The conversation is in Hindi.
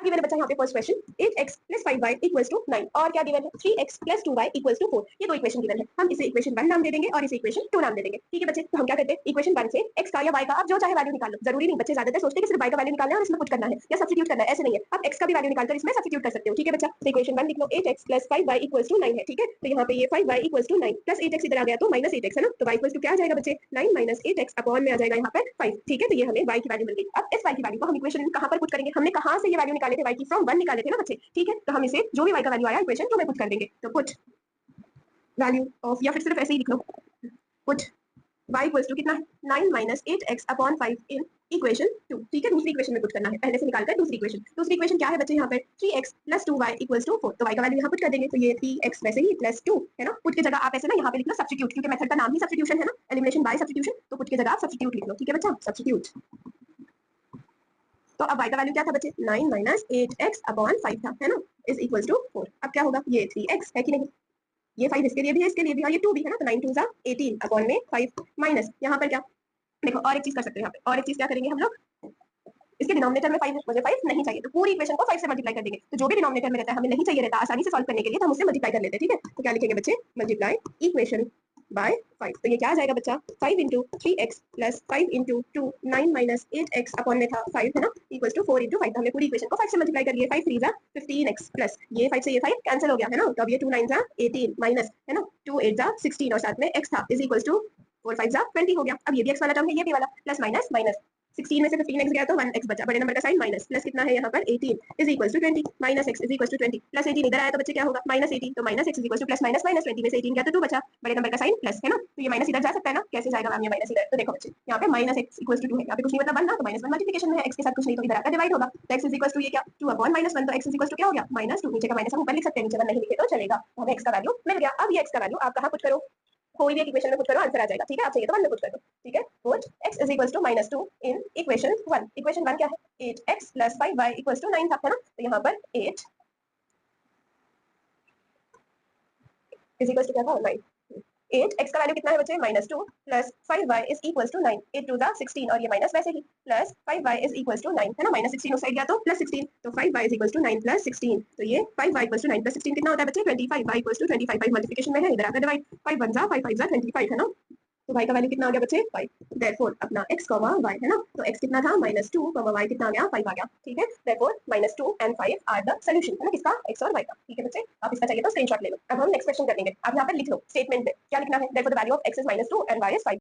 गिवन है बच्चा यहाँ पे फर्स्ट क्वेश्चन 8x + 5y = 9 और क्या गिवन है 3x + 2y = 4। ये दो इक्वेशन गिवन है, हम इसे इक्वेशन 1 नाम दे देंगे और इसे इक्वेशन 2 नाम दे देंगे। ठीक है बच्चे, तो हम क्या करते हैं इक्वेशन 1 से x का या y का आप जो चाहे वैल्यू निकाल लो, जरूरी नहीं बच्चे ज्यादातर सोचते हैं कि सिर्फ y का वैल्यू निकालना है और इसमें पुट करना है या सब्स्टिट्यूट करना है, ऐसे नहीं है, आप x का भी वैल्यू निकालकर इसमें सब्स्टिट्यूट कर सकते हो। ठीक है बच्चा, तो इक्वेशन 1 लिख लो 8x + 5y = 9 है। ठीक है, तो यहाँ पे ये 5y = 9 प्लस 8x इधर आ गया तो -8x है ना, तो y = क्या आ जाएगा बच्चे 9 - 8x अपॉन में आ जाएगा यहाँ पे 5। ठीक है, तो ये हमें y की वैल्यू मिल गई। अब इस y की वैल्यू को हम इक्वेशन कहां पर पुट करेंगे, हमने कहां से ये वैल्यू निकाले थे y की, फ्रॉम 1 निकाले थे ना बच्चे। ठीक है, तो हम इसे जो भी y का वैल्यू आया इक्वेशन 2 में पुट कर देंगे। तो पुट वैल्यू ऑफ, या फिर सिर्फ ऐसे ही लिख लो पुट y = कितना है 9 - 8x अपॉन 5 इन इक्वेशन 2। ठीक है, दूसरी इक्वेशन में पुट करना है, पहले से निकालकर दूसरी इक्वेशन क्या है बच्चे यहाँ पे 3x + 2y = 4। तो y का वैल्यू यहाँ पुट कर देंगे, तो ये 3x वैसे ही +2 है ना, पुट की जगह आप ऐसे ना यहाँ पे लिखना सब्स्टिट्यूट, क्योंकि मेथड का नाम ही सब्स्टिट्यूशन है ना, एलिमिनेशन बाय सब्स्टिट्यूशन, तो पुट की जगह आप सब्स्टिट्यूट लिख लो। ठीक है बच्चा, सब्स्टिट्यूट। तो अब y का वैल्यू क्या था बच्चे 9 - 8x अपॉन 5 था, है ना, इज इक्वल टू 4। अब क्या होगा, ये 3x है कि नहीं, ये 5 इसके लिए भी है, इसके लिए भी, और ये 2 भी है ना, तो 9 2 = 18 अपॉन में 5 माइनस यहाँ पर क्या, देखो और एक चीज कर सकते हैं यहाँ पे, और एक चीज क्या करेंगे हम लोग, इसके डिनोमिनेटर में 5 मुझे 5 नहीं चाहिए, तो पूरी इक्वेशन को 5 से मल्टीप्लाई कर देंगे, तो जो भी डिनोमिनेटर में रहता है हमें नहीं चाहिए रहता आसानी से सॉल्व करने के लिए, तो हम उससे मल्टीप्लाई कर लेते हैं। ठीक है, तो क्या लिखेंगे बच्चे मल्टीप्लाई इक्वेशन बाय 5, तो ये क्या आ जाएगा बच्चा 5 × 3x + 5 × 2 9 - 8x अपॉन में था 5 है ना, इक्वल टू 4 × 5। तो हमने पूरी इक्वेशन को 5 से मल्टीप्लाई कर लिया, 5 3 = 15x प्लस ये 5 से ये 5 कैंसिल हो गया है ना, तो अब ये 2 9 = 18 माइनस है ना 2 8 = 16 और साथ में x था इज इक्वल टू 4 5 = 20 हो गया। अब ये भी x वाला टर्म है, ये भी वाला, प्लस माइनस माइनस 16 में से 15x गया तो 1x बचा, बड़े नंबर का साइन माइनस, प्लस कितना है यहाँ पर 18 is equal to 20 minus x is equal to 20 plus 18 इधर आया तो बच्चे क्या होगा -18, तो minus x is equal to plus minus minus 20 में से 18 गया तो 2 बचा, बड़े नंबर का साइन प्लस है ना, तो ये माइनस इधर जा सकता है ना, कैसे जाएगा मैम ये माइनस इधर, तो देखो बच्चे यहाँ पे -x इक्वल टू 2 है, यहाँ पे कुछ नहीं मतलब 1 ना, तो -1 मल्टीप्लिकेशन में है x के साथ कुछ नहीं, तो इधर आकर डिवाइड होगा, तो x इज इक्वल टू ये क्या 2 अपॉन -1, तो x इज इक्वल टू क्या हो गया -2, नीचे का माइनस हम ऊपर लिख सकते हैं, नीचे 1 नहीं लिखे तो चलेगा, तो हमें x का वैल्यू मिल गया। अब ये x का वैल्यू आप कहां पुट करो, कोई भी इक्वेशन में पुट करो आंसर आ जाएगा। ठीक है, आप चाहिए तो 1 में पुट कर दो। ठीक है, put x is equal to -2 in equation 1। Equation 1 क्या है 8x + 5y = 9 था, है ना, तो यहाँ पर 8 इज इक्वल टू क्या था 9, 8 x का वैल्यू कितना है बच्चे -2 plus 5y is equal to 9, 8 2 = 16 और ये माइनस वैसे ही plus 5y is equal to 9 है ना, -16 उस साइड गया तो +16, तो 5y इज इक्वल टू 9 + 16, तो ये 5y इक्वल टू 9 + 16 कितना होता है बच्चे 25, y इक्वल टू 25, 5 मल्टीप्लिकेशन में है, इधर आकर डिवाइड 5 1 = 5 5 = 25 है ना, तो y का वैल्यू कितना आ गया बच्चे 5। देयरफॉर अपना x, y है ना, तो x कितना था -2, y कितना आ गया 5 आ गया। ठीक है, therefore -2 and 5 are the solution है ना, किसका x और y का। ठीक है बच्चे, आप इसका चाहिए तो स्क्रीनशॉट ले लो। अब हम नेक्स्ट क्वेश्चन करेंगे, आप यहाँ पर लिख लो स्टेटमेंट में क्या लिखना है, therefore the value of x is -2 and y is 5।